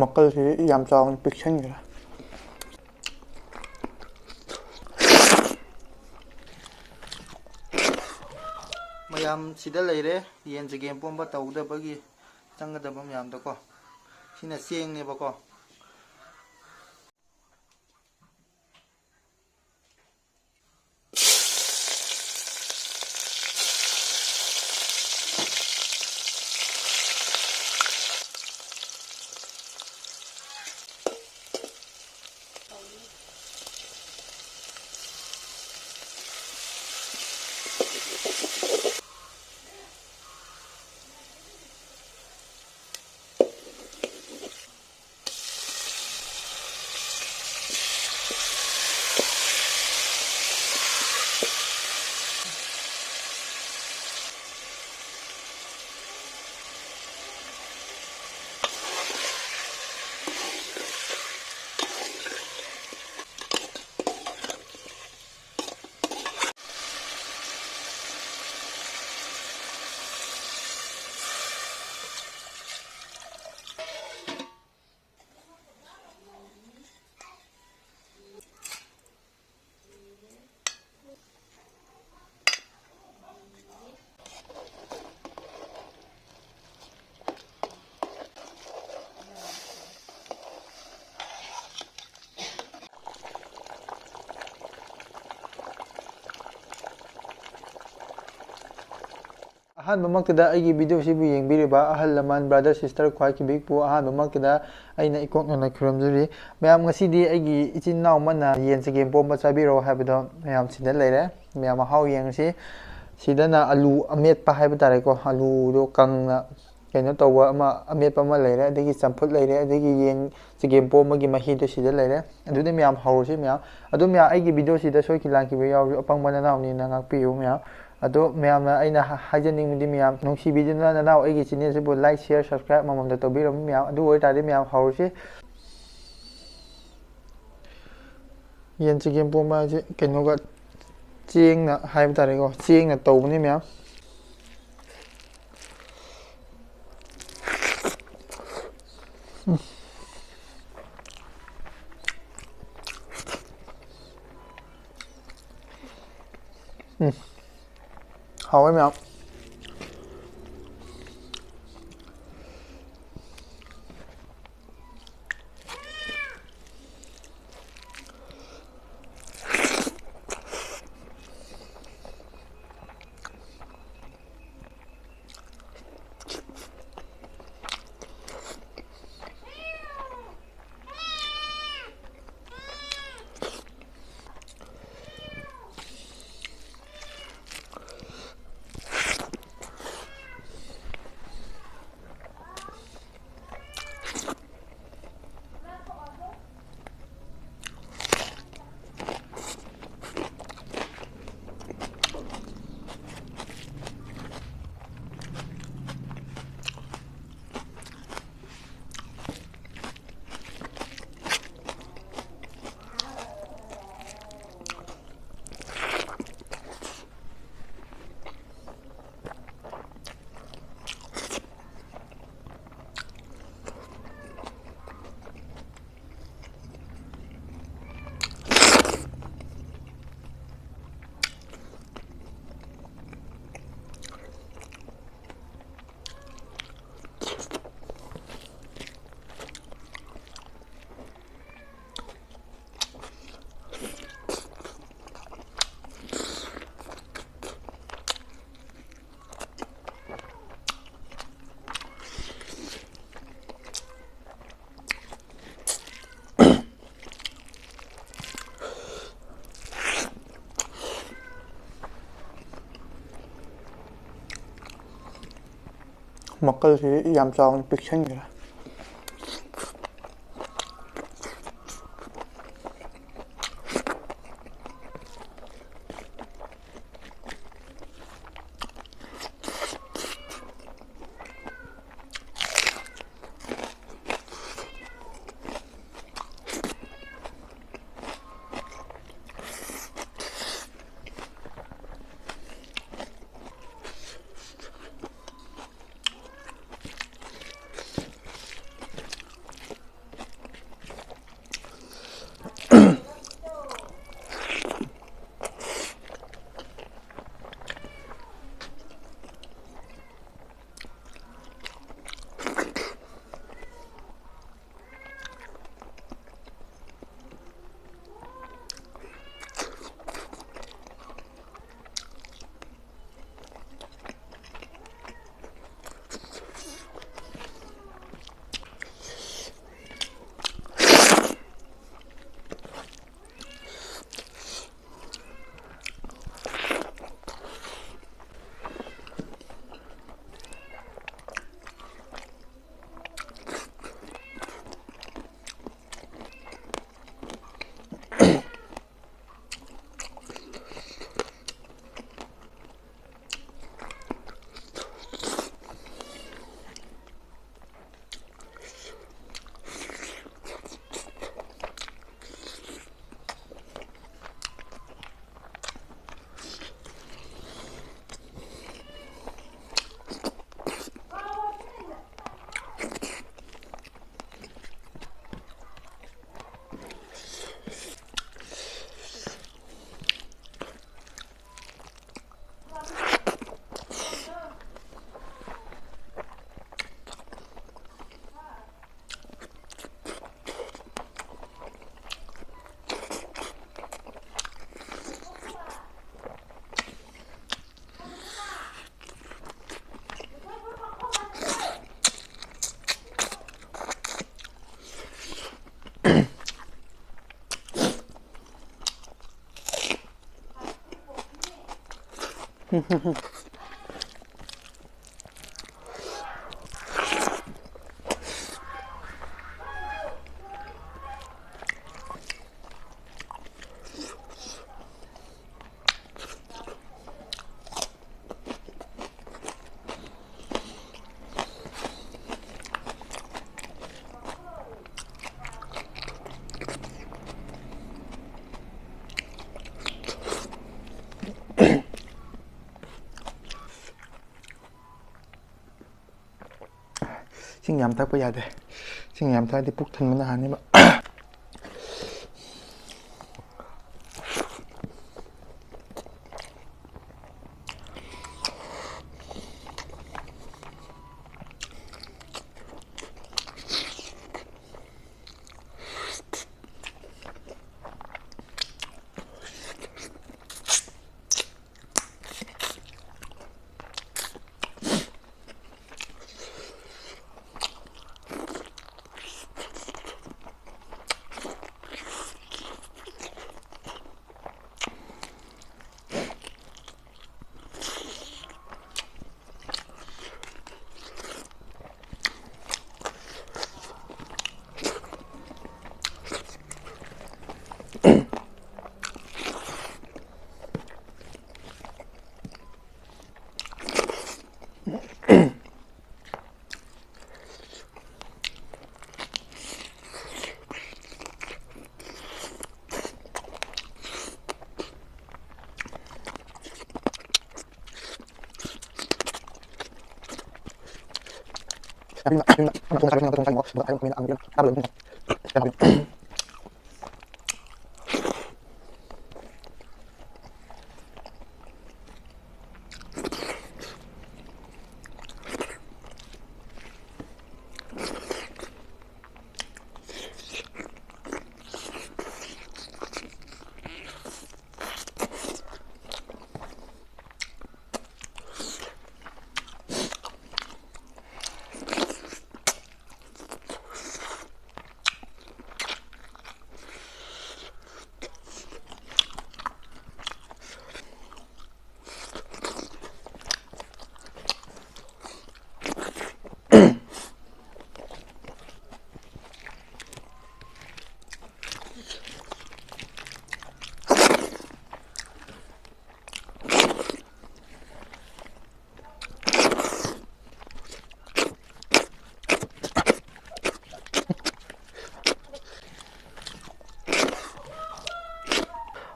ꯃꯛꯀꯜꯁꯤ ꯌꯥꯝ ꯆꯥꯎꯅ ꯄꯤꯛꯁꯟꯈ꯭ꯔꯦ ꯃꯌꯥꯝ ꯁꯤꯗ ꯂꯩꯔꯦ ꯌꯦꯟ ꯆꯒꯦꯝ ꯄꯣꯝꯕ ꯇꯧꯗꯕꯒꯤ ꯆꯪꯒꯗꯕ ꯃꯌꯥꯝꯗꯣꯀꯣ ꯁꯤꯅ ꯆꯦꯡꯅꯦꯕꯀꯣ ꯑꯍꯥꯟꯕꯃꯛꯇꯗ ꯑꯩꯒꯤ ꯚꯤꯗꯤꯑꯣꯁꯤꯕꯨ ꯌꯦꯡꯕꯤꯔꯤꯕ ꯑꯍꯜ ꯂꯃꯟ ꯕ꯭ꯔꯗꯔ ꯁꯤꯁꯇꯔ ꯈ꯭ꯋꯥꯏꯈꯤꯕꯤꯄꯨ ꯑꯍꯥꯟꯕꯃꯛꯇꯗ ꯑꯩꯅ ꯏꯀꯣꯛꯅꯅ ꯈꯨꯔꯨꯝꯖꯔꯤ ꯃꯌꯥꯝ ꯉꯁꯤꯗꯤ ꯑꯩꯒꯤ ꯏꯆꯤꯟ ꯏꯅꯥꯎ ꯑꯃꯅ ꯌꯦꯟ ꯆꯒꯦꯝ ꯄꯣꯝꯕ ꯆꯥꯕꯤꯔꯛꯑꯣ ꯍꯥꯏꯕꯗꯣ ꯃꯌꯥꯝ ꯁꯤꯗ ꯂꯩꯔꯦ ꯃꯌꯥꯝ ꯃꯍꯥꯎ ꯌꯦꯡꯉꯁꯤ ꯁꯤꯗꯅ ꯑꯂꯨ ꯑꯃꯦꯠꯄ ꯍꯥꯏꯕ ꯇꯥꯔꯦꯀꯣ ꯑꯂꯨꯗꯣ ꯀꯪꯅ ꯀꯩꯅꯣ ꯇꯧꯕ ꯑꯃ ꯑꯃꯦꯠꯄ ꯑꯃ ꯂꯩꯔꯦ ꯑꯗꯒꯤ ꯆꯝꯐꯨꯠ ꯂꯩꯔꯦ ꯑꯗꯒꯤ ꯌꯦꯟ ꯆꯒꯦꯝ ꯄꯣꯝꯕꯒꯤ ꯃꯍꯤꯗꯣ ꯁꯤꯗ ꯂꯩꯔꯦ ꯑꯗꯨꯗꯤ ꯃꯌꯥꯝ ꯍꯧꯔꯁꯤ ꯃꯌꯥꯝ ꯑꯗꯨ ꯃꯌꯥꯝ ꯑꯩꯒꯤ ꯚꯤꯗꯤꯑꯣꯁꯤꯗ ꯁꯣꯏꯈꯤ ꯂꯥꯟꯈꯤꯕ ꯌꯥꯎꯔꯁꯨ ꯑꯄꯪꯕ ꯅꯅꯥꯎꯅꯤꯅ ꯉꯥꯛꯄꯤꯌꯨ ꯃꯌꯥꯝ ꯑꯗꯣ ꯃꯌꯥꯝꯅ ꯑꯩꯅ ꯍꯥꯏꯖꯅꯤꯡꯕꯗꯤ ꯃꯌꯥꯝ ꯅꯨꯡꯁꯤꯕꯤꯗꯨꯅ ꯅꯅꯥꯎ ꯑꯩꯒꯤ ꯆꯦꯅꯦꯜꯁꯤꯕꯨ ꯂꯥꯏꯛ ꯁꯤꯌꯔ ꯁꯕꯁꯀ꯭ꯔꯥꯏꯕ ꯑꯃꯃꯝꯗ ꯇꯧꯕꯤꯔꯝꯃꯤ ꯃꯌꯥꯝ ꯑꯗꯨ ꯑꯣꯏꯇꯥꯔꯗꯤ ꯃꯌꯥꯝ ꯍꯧꯔꯁꯤ ꯌꯦꯟ ꯆꯒꯦꯝ ꯄꯣꯝꯕ ꯍꯥꯏꯁꯦ ꯀꯩꯅꯣꯒ ꯆꯦꯡꯅ ꯍꯥꯏꯕ ꯇꯥꯔꯦꯀꯣ ꯆꯦꯡꯅ ꯇꯧꯕꯅꯤ ꯃꯌꯥꯝ ꯍꯥꯎꯋꯦ ꯃꯌꯥꯝ ꯃꯛꯀꯜꯁꯤ ꯌꯥꯝ ꯆꯥꯎꯅ ꯄꯤꯛꯁꯟꯈ꯭ꯔꯦ Xin nhắm thắc bây giờ đây. Xin nhắm thắc thì bốc thân mình là mà.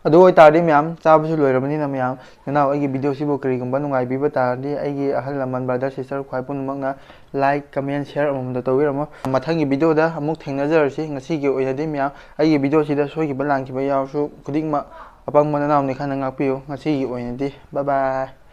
ꯑꯗꯨ ꯑꯣꯏꯇꯥꯔꯗꯤ ꯃꯌꯥꯝ ꯆꯥꯕꯁꯨ ꯂꯣꯏꯔꯕꯅꯤꯅ ꯃꯌꯥꯝ ꯅꯅꯥꯎ ꯑꯩꯒꯤ ꯚꯤꯗꯤꯑꯣꯁꯤꯕꯨ ꯀꯔꯤꯒꯨꯝꯕ ꯅꯨꯡꯉꯥꯏꯕꯤꯕ ꯇꯥꯔꯗꯤ ꯑꯩꯒꯤ ꯑꯍꯜ ꯂꯃꯟ ꯕ꯭ꯔꯗꯔ ꯁꯤꯁꯇꯔ ꯈ꯭ꯋꯥꯏ ꯄꯨꯝꯅꯃꯛꯅ ꯂꯥꯏꯛ ꯀꯃꯦꯟ ꯁꯤꯌꯔ ꯑꯃꯃꯝꯗ ꯇꯧꯕꯤꯔꯝꯃꯣ ꯃꯊꯪꯒꯤ ꯚꯤꯗꯤꯑꯣꯗ ꯑꯃꯨꯛ ꯊꯦꯡꯅꯖꯔꯁꯤ ꯉꯁꯤꯒꯤ ꯑꯣꯏꯅꯗꯤ ꯃꯌꯥꯝ ꯑꯩꯒꯤ ꯚꯤꯗꯤꯑꯣꯁꯤꯗ ꯁꯣꯏꯈꯤꯕ ꯂꯥꯟꯈꯤꯕ ꯌꯥꯎꯔꯁꯨ ꯈꯨꯗꯤꯡꯃꯛ ꯑꯄꯪꯕ ꯅꯅꯥꯎꯅꯤ ꯈꯟꯅ ꯉꯥꯛꯄꯤꯌꯨ ꯉꯁꯤꯒꯤ ꯑꯣꯏꯅꯗꯤ ꯕꯥꯏ ꯕꯥꯏ